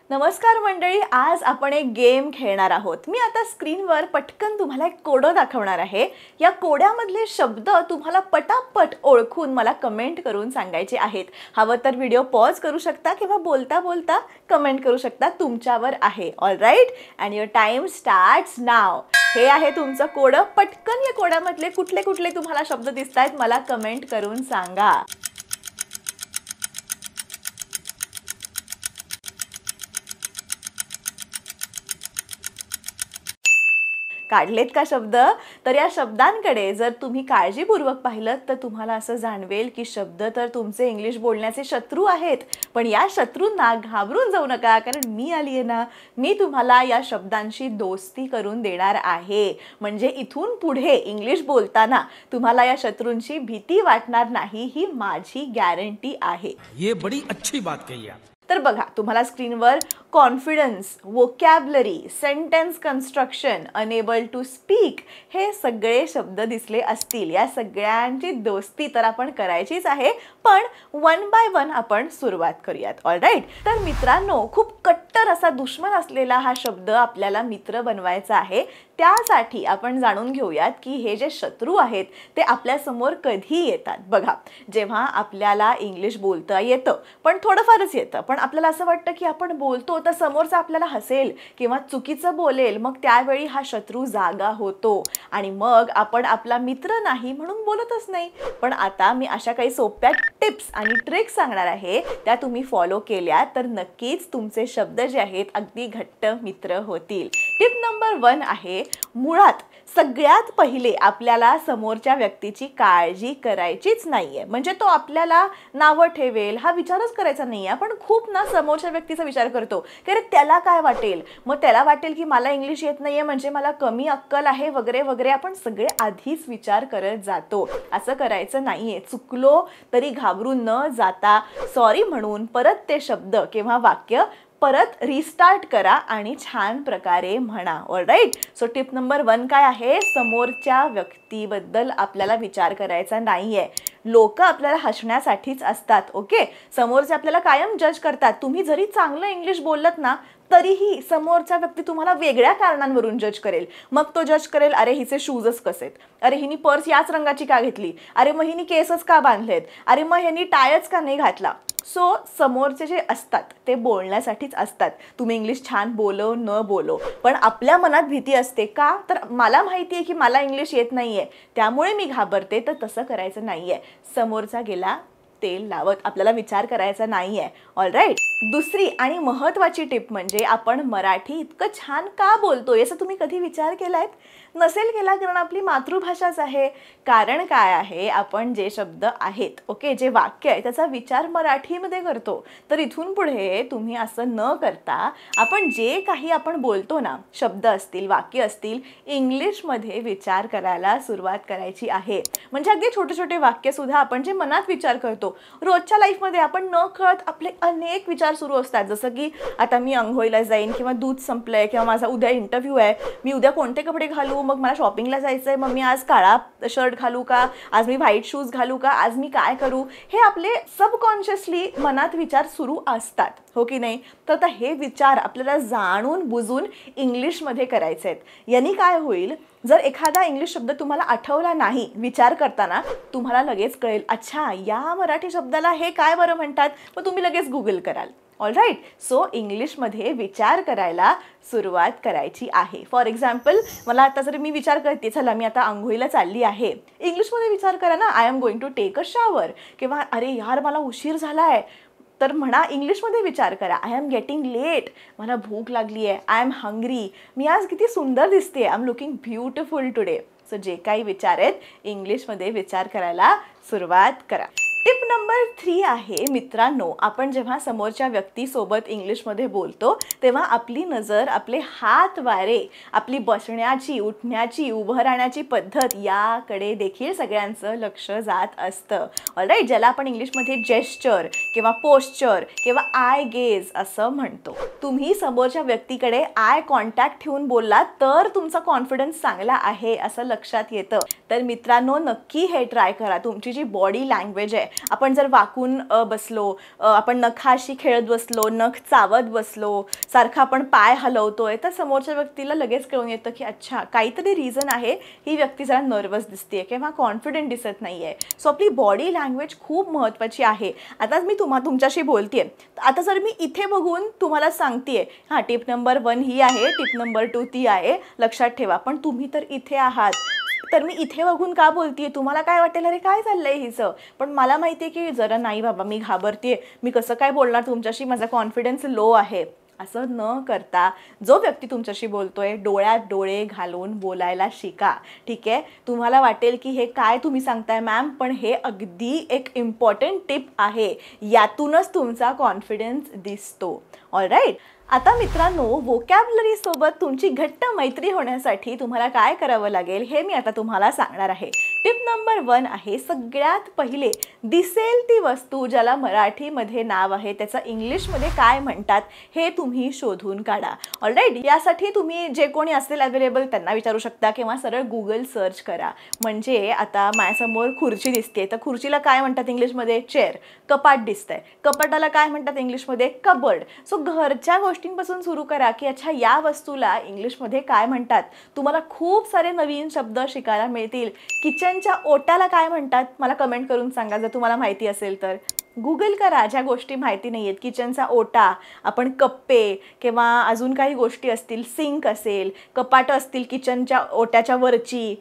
नमस्कार मंडळी, आज आपण एक गेम खेळणार आहोत। मी आता स्क्रीनवर पटकन तुम्हाला एक कोडं दाखवणार आहे। या कोड्यामधले शब्द तुम्हाला पटापट ओळखून मला कमेंट करून सांगायचे आहेत। हवं तर व्हिडिओ पॉज करू शकता किंवा बोलता बोलता कमेंट करू शकता, तुमच्यावर आहे। All right, and your time starts now. हे आहे तुमचं कोडं। पटकन या कोड्यामधले कुठले कुठले तुम्हाला शब्द दिसतायत मला कमेंट करून सांगा। काढलेत का शब्द? तर या शब्दांकडे जर तुम्ही काळजीपूर्वक पाहिलं तर तुम्हाला असं जाणवेल की शब्द तर तुमचे इंग्लिश बोलण्याचे शत्रू आहेत, पण या शत्रूंना घाबरून जाऊ नका, कारण मी आली आहे ना, मी तुम्हाला या शब्दांशी दोस्ती करून देणार आहे। म्हणजे इथून पुढे इंग्लिश बोलताना तुम्हाला या शत्रूंची भीती वाटणार नाही, ही माझी गॅरंटी आहे। ये बड़ी अच्छी बात कही आप। तर बघा, तुम्हाला स्क्रीनवर confidence, vocabulary, sentence construction, enable to speak हे सगळे शब्द दिसले असतील। या सगळ्यांची दोस्ती तर आपण करायचीच आहे, पण वन बाय वन आपण सुरुवात करूयात। ऑल राईट, तर मित्रांनो, खूप कट्टर असा दुश्मन असलेला हा शब्द आपल्याला मित्र बनवायचा आहे। त्यासाठी आपण जाणून घेऊयात की हे जे शत्रू आहेत ते आपल्या समोर कधी येतात। बघा, जेव्हा आपल्याला इंग्लिश बोलता येतं, पण थोडंफारच येतं, पण आपल्याला असं वाटतं की आपण बोलतो तर समोरचा आपल्याला हसेल किंवा चुकीचं बोलेल, मग त्यावेळी हा शत्रू जागा होतो आणि मग आपण आपला मित्र नाही म्हणून बोलतच नाही। पण आता मी अशा काही सोप्या टिप्स आणि ट्रिक्स सांगणार आहे, त्या तुम्ही फॉलो केल्या तर नक्कीच तुमचे शब्द जे आहेत अगदी घट्ट मित्र होतील। टिप नंबर 1 आहे, मुळात सगळ्यात पहिले आपल्याला समोरच्या व्यक्तीची काळजी करायचीच नाहीये। म्हणजे तो आपल्याला नावं ठेवेल हा विचारच करायचा नाहीये। आपण खूप ना समोरच्या व्यक्तीचा विचार करतो की अरे त्याला काय वाटेल, मग त्याला वाटेल की मला इंग्लिश येत नाहीये म्हणजे मला कमी अक्कल आहे वगैरे वगैरे, आपण सगळे आधीच विचार करत जातो। असं करायचं नाहीये। चुकलो तरी घाबरून न जाता सॉरी म्हणून परत ते शब्द किंवा वाक्य परत रिस्टार्ट करा आणि छान प्रकारे म्हणा। All right, so tip number 1 काय आहे, समोरच्या व्यक्तीबद्दल आपल्याला विचार करायचा नाहीये। लोक आपल्याला हसण्यासाठीच असतात। ओके, समोरचे आपल्याला कायम जज करतात। तुम्ही जरी चांगलं इंग्लिश बोललात ना तरीही समोरचा व्यक्ती तुम्हाला वेगळ्या कारणांवरून जज करेल। मग तो जज करेल, अरे हिचे शूजच कसेत, अरे हिनी पर्स याच रंगाची का घेतली, अरे मग हिनी केसच का बांधलेत, अरे मग ह्यानी टायच का नाही घातला। सो समोरचे जे असतात ते बोलण्यासाठीच असतात, तुम्ही इंग्लिश छान बोलो न बोलो, पण आपल्या मनात भीती असते का, तर मला माहिती आहे की मला इंग्लिश येत नाहीये त्यामुळे मी घाबरते। तर तसं करायचं नाहीये। समोरचा गेला तेल लावत, आपल्याला विचार करायचा नाहीये। ऑल राईट, दुसरी आणि महत्त्वाची टिप म्हणजे आपण मराठी इतकं छान का बोलतोय याचा तुम्ही कधी विचार केलायत? नसेल केला, कारण आपली मातृभाषाच आहे। कारण काय आहे, आपण जे शब्द आहेत, ओके, जे वाक्य आहे त्याचा विचार मराठीमध्ये करतो। तर इथून पुढे तुम्ही असं न करता आपण जे काही आपण बोलतो ना, शब्द असतील, वाक्य असतील, इंग्लिशमध्ये विचार करायला सुरुवात करायची आहे। म्हणजे अगदी छोटे छोटे वाक्य सुद्धा आपण जे मनात विचार करतो, रोजच्या लाईफमध्ये आपण न कळत आपले अनेक विचार सुरू असतात। जसं की आता मी अंघोळीला जाईन, किंवा दूध संपलंय, किंवा माझा उद्या इंटरव्ह्यू आहे, मी उद्या कोणते कपडे घालू, मग मला शॉपिंगला जायचंय, मग मी आज काळा शर्ट घालू का, आज मी व्हाईट शूज घालू का, आज मी काय करू, हे आपले सबकॉन्शियसली मनात विचार सुरू असतात, हो की नाही? तर आता हे विचार आपल्याला जाणून बुजून इंग्लिशमध्ये करायचे आहेत। यांनी काय होईल, जर एखादा इंग्लिश शब्द तुम्हाला आठवला नाही विचार करताना, तुम्हाला लगेच कळेल, अच्छा या मराठी शब्दाला हे काय बरं म्हणतात, मग तुम्ही लगेच गुगल कराल। ऑल राईट, सो इंग्लिशमध्ये विचार करायला सुरुवात करायची आहे। फॉर एक्झाम्पल, मला आता जर मी विचार करते, चला मी आता अंघोळीला चालली आहे, इंग्लिशमध्ये विचार करा ना, I am going to take a shower, किंवा अरे यार मला उशीर झालाय, तर म्हणा इंग्लिशमध्ये विचार करा, आय एम गेटिंग लेट, मला भूक लागली आहे, आय एम हंग्री, मी आज किती सुंदर दिसते, I am looking beautiful today. So जे काही विचार आहेत इंग्लिशमध्ये विचार करायला सुरुवात करा। टिप नंबर 3 आहे, मित्रांनो, आपण जेव्हा समोरच्या व्यक्तीसोबत इंग्लिशमध्ये बोलतो तेव्हा आपली नजर, आपले हात वारे, आपली बसण्याची, उठण्याची, उभं राहण्याची पद्धत याकडे देखील सगळ्यांचं लक्ष जात असतं। ऑलराईट, ज्याला आपण इंग्लिशमध्ये जेस्चर किंवा पोस्चर किंवा आय गेज असं म्हणतो। तुम्ही समोरच्या व्यक्तीकडे आय कॉन्टॅक्ट ठेवून बोललात तर तुमचा कॉन्फिडन्स चांगला आहे असं लक्षात येतं। तर मित्रांनो, नक्की हे ट्राय करा। तुमची जी बॉडी लँग्वेज आहे आपण जर वाकून बसलो, आपण नखाशी खेळत बसलो, नख चावत बसलो, सारखं आपण पाय हलवतोय, तर समोरच्या व्यक्तीला लगेच कळून येतं की अच्छा काहीतरी रिझन आहे, ही व्यक्ती जरा नर्वस दिसते किंवा कॉन्फिडंट दिसत नाही आहे. सो आपली बॉडी लँग्वेज खूप महत्त्वाची आहे. आता मी तुमच्याशी बोलतेय, आता जर मी इथे बघून तुम्हाला सांगतेय हां टिप नंबर 1 ही आहे, टिप नंबर 2 ती आहे, लक्षात ठेवा, पण तुम्ही तर इथे आहात, तर मी इथे बघून का बोलतेय, तुम्हाला काय वाटेल अरे काय चाललंय हिचं, पण मला माहिती आहे की जरा नाही बाबा मी घाबरतेय, मी कसं काय बोलणार तुमच्याशी, माझा कॉन्फिडन्स लो आहे. असं न करता जो व्यक्ती तुमच्याशी बोलतोय डोळ्यात डोळे घालून बोलायला शिका. ठीक आहे, तुम्हाला वाटेल की हे काय तुम्ही सांगताय मॅम, पण हे अगदी एक इम्पॉर्टंट टिप आहे, यातूनच तुमचा कॉन्फिडन्स दिसतो. ऑलराईट, आता मित्रांनो वोकॅब्युलरी सोबत तुमची घट्ट मैत्री होण्यासाठी तुम्हाला काय करावं लागेल हे मी आता तुम्हाला सांगणार आहे. टिप नंबर 1 आहे, सगळ्यात पहिले दिसेल ती वस्तू ज्याला मराठीमध्ये नाव आहे त्याचं इंग्लिशमध्ये काय म्हणतात हे तुम्ही शोधून काढा. ऑलराईट, यासाठी तुम्ही जे कोणी असेल अवेलेबल त्यांना विचारू शकता किंवा सरळ गुगल सर्च करा. म्हणजे आता माझ्यासमोर खुर्ची दिसते, तर खुर्चीला काय म्हणतात इंग्लिशमध्ये, चेअर. कपाट दिसतंय, कपाटाला काय म्हणतात इंग्लिशमध्ये, कबर्ड. सो घरच्या गोष्टींपासून सुरू करा की अच्छा या वस्तूला इंग्लिशमध्ये काय म्हणतात. तुम्हाला खूप सारे नवीन शब्द शिकायला मिळतील. किचनच्या ओट्याला काय म्हणतात मला कमेंट करून सांगा जर तुम्हाला माहिती असेल तर. गुगल करा ज्या गोष्टी माहिती नाही आहेत. किचनचा ओटा, आपण कप्पे किंवा अजून काही गोष्टी असतील, सिंक असेल, कपाटं असतील किचनच्या ओट्याच्या वरची,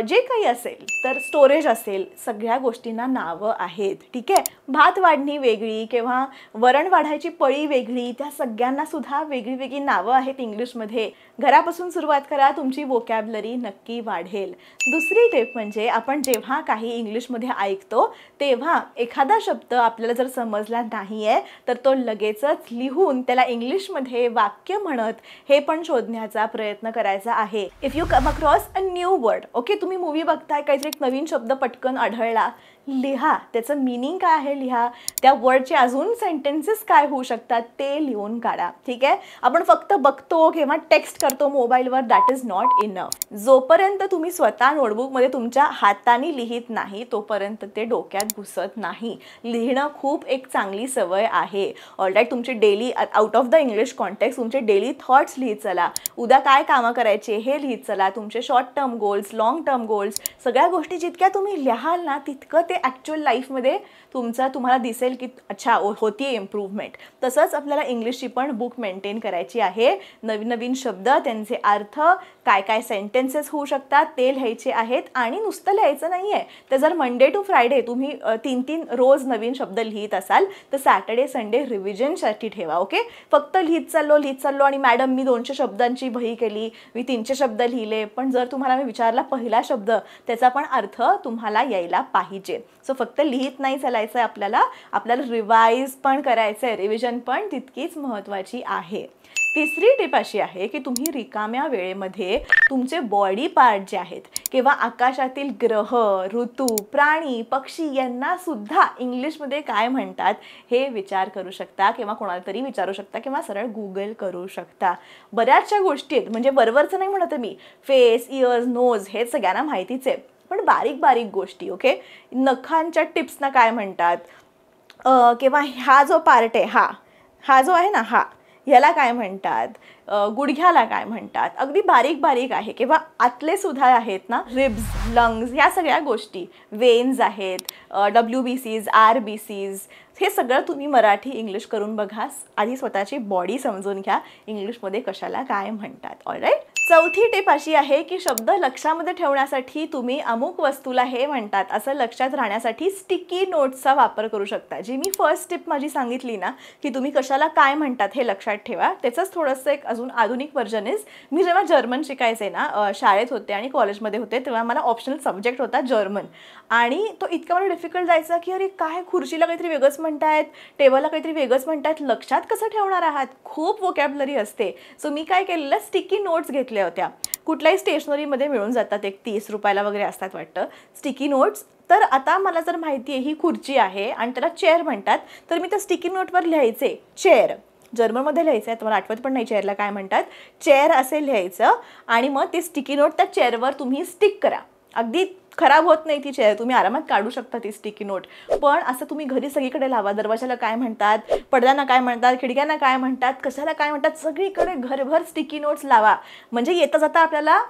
जे काही असेल, तर स्टोरेज असेल, सगळ्या गोष्टींना नावं आहेत. ठीक आहे, भात वाढणी वेगळी किंवा वरण वाढायची पळी वेगळी, त्या सगळ्यांना सुद्धा वेगळी वेगळी नावं आहेत इंग्लिशमध्ये. घरापासून सुरुवात करा, तुमची वोकॅब्युलरी नक्की वाढेल. दुसरी टिप म्हणजे आपण जेव्हा काही इंग्लिशमध्ये ऐकतो तेव्हा एखादा शब्द आपल्याला जर समजला नाही आहे तर तो लगेचच लिहून त्याला इंग्लिशमध्ये वाक्य म्हणत हे पण शोधण्याचा प्रयत्न करायचा आहे. If you come across a new word, okay, तुम्ही मूवी बघताय, काहीतरी एक नवीन शब्द पटकन आढळला, लिहा, त्याचं मीनिंग काय आहे लिहा, त्या वर्डचे अजून सेंटेन्सेस काय होऊ शकतात ते लिहून काढा. ठीक आहे, आपण फक्त बघतो किंवा टेक्स्ट करतो मोबाईलवर, दॅट इज नॉट इनफ. जोपर्यंत तुम्ही स्वतः नोटबुकमध्ये तुमच्या हाताने लिहित नाही तोपर्यंत ते डोक्यात घुसत नाही. लिहिणं खूप एक चांगली सवय आहे. ऑलराईट, तुमचे daily out of the English context तुमचे डेली थॉट्स लिहित चला, उद्या काय कामं करायचे हे लिहित चला, तुमचे short term goals, long term goals, सगळ्या गोष्टी जितक्या तुम्ही लिहाल ना तितकं ते ॲक्च्युअल लाईफमध्ये तुम्हाला दिसेल की अच्छा होती इम्प्रूव्हमेंट. तसंच आपल्याला इंग्लिशची पण बुक मेंटेन करायची आहे. नवीन नवीन शब्द, त्यांचे अर्थ, काय काय सेंटेन्सेस होऊ शकतात ते लिहायचे आहेत. आणि नुसतं लिहायचं नाही आहे, तर जर मंडे टू फ्रायडे तुम्ही 3-3 रोज नवीन शब्द लिहित असाल तर सॅटर्डे संडे रिव्हिजनसाठी ठेवा. ओके, फक्त लिहित चाललो आणि मॅडम मी 200 शब्दांची वही केली, मी 300 शब्द लिहिले, पण जर तुम्हाला मी विचारला पहिला शब्द त्याचा पण अर्थ तुम्हाला यायला पाहिजे. सो फक्त लिहित नाही चालायचं आहे, आपल्याला रिवाईज पण करायचं आहे, रिव्हिजन पण तितकीच महत्त्वाची आहे. तिसरी टिप अशी आहे की तुम्ही रिकाम्या वेळेमध्ये तुमचे बॉडी पार्ट जे आहेत किंवा आकाशातील ग्रह, ऋतू, प्राणी, पक्षी यांना सुद्धा इंग्लिशमध्ये काय म्हणतात हे विचार करू शकता किंवा कोणाला तरी विचारू शकता किंवा सरळ गुगल करू शकता. बऱ्याचशा गोष्टी आहेत, म्हणजे वरवरचं नाही म्हणत मी, फेस, इयर्स, नोज हे सगळ्यांना माहितीच आहे, पण बारीक बारीक गोष्टी, ओके, नखांच्या टिप्सना काय म्हणतात किंवा हा जो पार्ट आहे हा जो आहे ना ह्याला काय म्हणतात, गुडघ्याला काय म्हणतात, अगदी बारीक बारीक आहे. किंवा आतले सुद्धा आहेत ना, रिब्स, लंग्स, ह्या सगळ्या गोष्टी, वेन्स आहेत, WBCs, RBCs, हे सगळं तुम्ही मराठी इंग्लिश करून बघा. आधी स्वतःची बॉडी समजून घ्या, इंग्लिशमध्ये कशाला काय म्हणतात. ऑलराईट, चौथी टिप अशी आहे की शब्द लक्षामध्ये ठेवण्यासाठी तुम्ही अमुक वस्तूला हे म्हणतात असं लक्षात राहण्यासाठी स्टिकी नोट्सचा वापर करू शकता. जी मी फर्स्ट टिप माझी सांगितली ना की तुम्ही कशाला काय म्हणतात हे लक्षात ठेवा, त्याचंच थोडंसं एक अजून आधुनिक व्हर्जन इज, मी जेव्हा जर्मन शिकायचे ना शाळेत होते आणि कॉलेजमध्ये होते तेव्हा मला ऑप्शनल सब्जेक्ट होता जर्मन, आणि तो इतका मला डिफिकल्ट जायचा की अरे काय खुर्चीला काहीतरी वेगळंच म्हणतायत, टेबलला काहीतरी वेगळंच म्हणतायत, लक्षात कसं ठेवणार आहात, खूप वोकॅब्युलरी असते. सो मी काय केलेलं, स्टिकी नोट्स घेतल्या होत्या, कुठल्याही स्टेशनरीमध्ये मिळून जातात, एक 30 रुपयाला वगैरे असतात वाटतं स्टिकी नोट्स. तर आता मला जर माहिती आहे ही खुर्ची आहे आणि त्याला चेअर म्हणतात, तर मी त्या स्टिकी नोटवर लिहायचे चेअर, जर्मनमध्ये लिहायचं आहे, तुम्हाला आठवत पण नाही चेअरला काय म्हणतात, चेअर असे लिहायचं आणि मग ते स्टिकी नोट त्या चेअरवर तुम्ही स्टिक करा. अगदी खराब होत नाही ती चेअर, तुम्ही आरामात काढू शकता ती स्टिकी नोट. पण असं तुम्ही घरी सगळीकडे लावा. दरवाजाला काय म्हणतात, पडद्यांना काय म्हणतात, खिडक्यांना काय म्हणतात, कशाला काय म्हणतात, सगळीकडे घरभर स्टिकी नोट्स लावा. म्हणजे येता जाता आपल्याला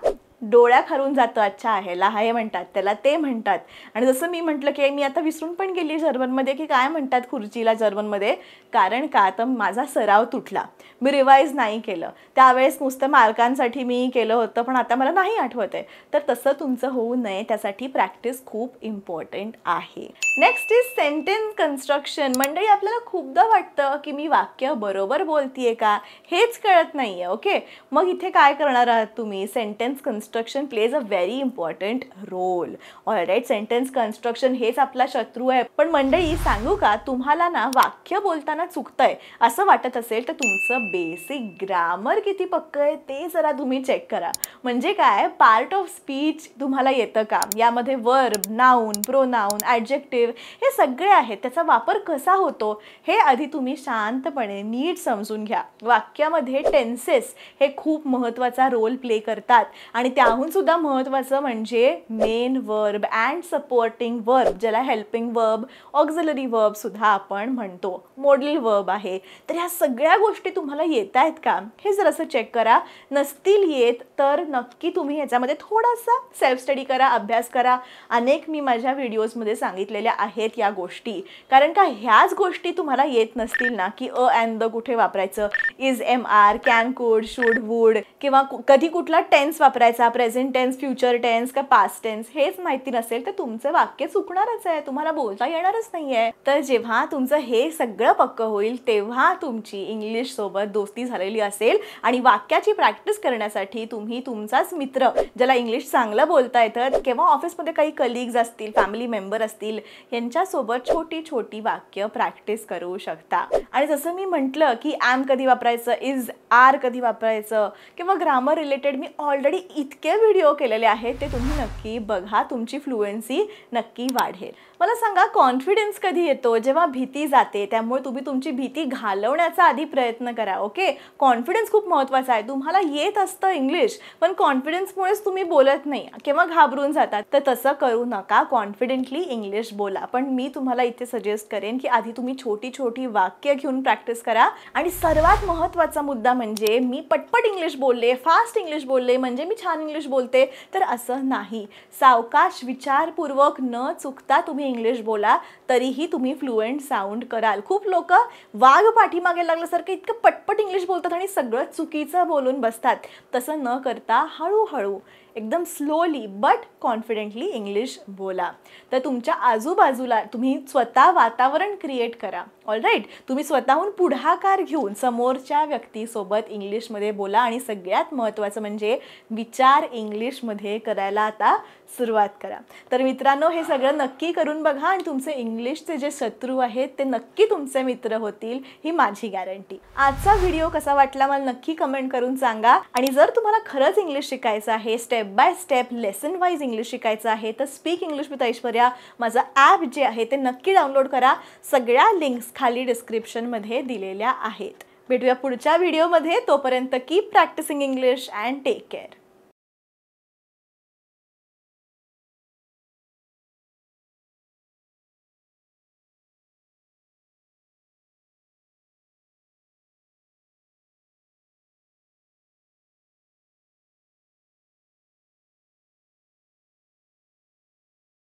डोळ्याखालून जातं, अच्छा ह्याला हे म्हणतात, त्याला ते म्हणतात. आणि जसं मी म्हटलं की मी आता विसरून पण गेली जर्मनमध्ये की काय म्हणतात खुर्चीला जर्मनमध्ये. कारण का तर माझा सराव तुटला, मी रिवाईज नाही केलं. त्यावेळेस नुसतं मार्कांसाठी मी केलं होतं, पण आता मला नाही आठवत आहे. तर तसं तुमचं होऊ नये, त्यासाठी प्रॅक्टिस खूप इम्पॉर्टंट आहे. Next is sentence construction. मंडळी, आपल्याला खूपदा वाटतं की मी वाक्य बरोबर बोलतीये का, हेच कळत नाहीये. ओके, मग इथे काय करणार आहात तुम्ही? Sentence construction plays a very important role. Alright, sentence construction हेच आपला शत्रू आहे. पण मंडळी सांगू का, तुम्हाला ना वाक्य बोलताना चुकतंय असं वाटत असेल तर तुमचं बेसिक ग्रामर किती पक्कं आहे ते जरा तुम्ही चेक करा. म्हणजे काय, पार्ट ऑफ स्पीच तुम्हाला येतं का, यामध्ये वर्ब, नाउन, प्रोनाउन, ॲडजेक्टिव्ह हे सगळे आहेत. त्याचा वापर कसा होतो हे आधी तुम्ही शांतपणे नीट समजून घ्या. वाक्यामध्ये टेन्सेस हे खूप महत्त्वाचा रोल प्ले करतात. आणि त्याहून सुद्धा महत्त्वाचं म्हणजे main verb and supporting verb, ज्याला हेल्पिंग वर्ब, ऑक्झिलरी वर्ब सुद्धा आपण म्हणतो, मॉडल वर्ब आहे. तर ह्या सगळ्या गोष्टी तुम्हाला येत आहेत का हे जरासं चेक करा. नसतील येत तर नक्की तुम्ही ह्याच्यामध्ये थोडासा सेल्फ स्टडी करा, अभ्यास करा. अनेक मी माझ्या व्हिडिओजमध्ये सांगितलेल्या आहेत या गोष्टी. कारण का ह्याच गोष्टी तुम्हाला येत नसतील ना, की अ अँड द कुठे वापरायचं, इज, एम आर, कॅन, कुड, शुड, वुड, किंवा कधी कुठला टेन्स वापरायचा, प्रेझेंट टेन्स, फ्युचर टेन्स का पास्ट टेन्स, हेच माहिती नसेल तर तुमचं वाक्य चुकणारच आहे, तुम्हाला बोलता येणारच नाही आहे. तर जेव्हा तुमचं हे सगळं पक्क होईल तेव्हा तुमची इंग्लिश सोबत दोस्ती झालेली असेल. आणि वाक्याची प्रॅक्टिस करण्यासाठी तुम्ही तुमचाच मित्र, ज्याला इंग्लिश चांगलं बोलता येतं, किंवा ऑफिसमध्ये काही कलिग्ज असतील, फॅमिली मेंबर असतील, यांच्यासोबत छोटी छोटी वाक्य प्रॅक्टिस करू शकता. आणि जसं मी म्हटलं की ॲम कधी वापरायचं, इज, आर कधी वापरायचं, किंवा ग्रामर रिलेटेड मी ऑलरेडी इतके व्हिडिओ केलेले आहेत, ते तुम्ही नक्की बघा, तुमची फ्लुएन्सी नक्की वाढेल. मला सांगा, कॉन्फिडन्स कधी येतो? जेव्हा भीती जाते. त्यामुळे तुम्ही तुमची भीती घालवण्याचा आधी प्रयत्न करा. ओके, कॉन्फिडन्स खूप महत्त्वाचा आहे. तुम्हाला येत असतं इंग्लिश, पण कॉन्फिडन्समुळेच तुम्ही बोलत नाही किंवा घाबरून जातात. तर तसं करू नका, कॉन्फिडेंटली इंग्लिश बोला. पण मी तुम्हाला इथे सजेस्ट करेन की आधी तुम्ही छोटी छोटी वाक्य घेऊन प्रॅक्टिस करा. आणि सर्वात महत्त्वाचा मुद्दा म्हणजे मी पटपट इंग्लिश बोलले, फास्ट इंग्लिश बोलले म्हणजे मी छान इंग्लिश बोलते, तर असं नाही. सावकाश, विचारपूर्वक, न चुकता तुम्ही इंग्लिश बोला, तरीही तुम्ही फ्लुएंट साऊंड कराल. खूप लोक वाघ पाठीमागे लागल्यासारखं इतकं पटपट इंग्लिश बोलतात आणि सगळं चुकीचं बोलून बसतात. तसं न करता हळूहळू, एकदम स्लोली बट कॉन्फिडेंटली इंग्लिश बोला. तर तुमच्या आजूबाजूला तुम्ही स्वतः वातावरण क्रिएट करा. ऑलराईट, तुम्ही स्वतःहून पुढाकार घेऊन समोरच्या व्यक्तीसोबत इंग्लिशमध्ये बोला. आणि सगळ्यात महत्त्वाचं म्हणजे विचार इंग्लिशमध्ये करायला आता सुरुवात करा. तर मित्रांनो, हे सगळं नक्की करून बघा आणि तुमचे इंग्लिशचे जे शत्रू आहेत ते नक्की तुमचे मित्र होतील, ही माझी गॅरंटी. आजचा व्हिडिओ कसा वाटला मला नक्की कमेंट करून सांगा. आणि जर तुम्हाला खरंच इंग्लिश शिकायचं आहे, step by step lesson wise English शिकायचं आहे, तर स्पीक इंग्लिश विथ ऐश्वर्या माझं ॲप जे आहे ते नक्की डाउनलोड करा. सगळ्या लिंक्स खाली डिस्क्रिप्शनमध्ये दिलेल्या आहेत. भेटूया पुढच्या व्हिडिओमध्ये. तोपर्यंत keep practising English and take care.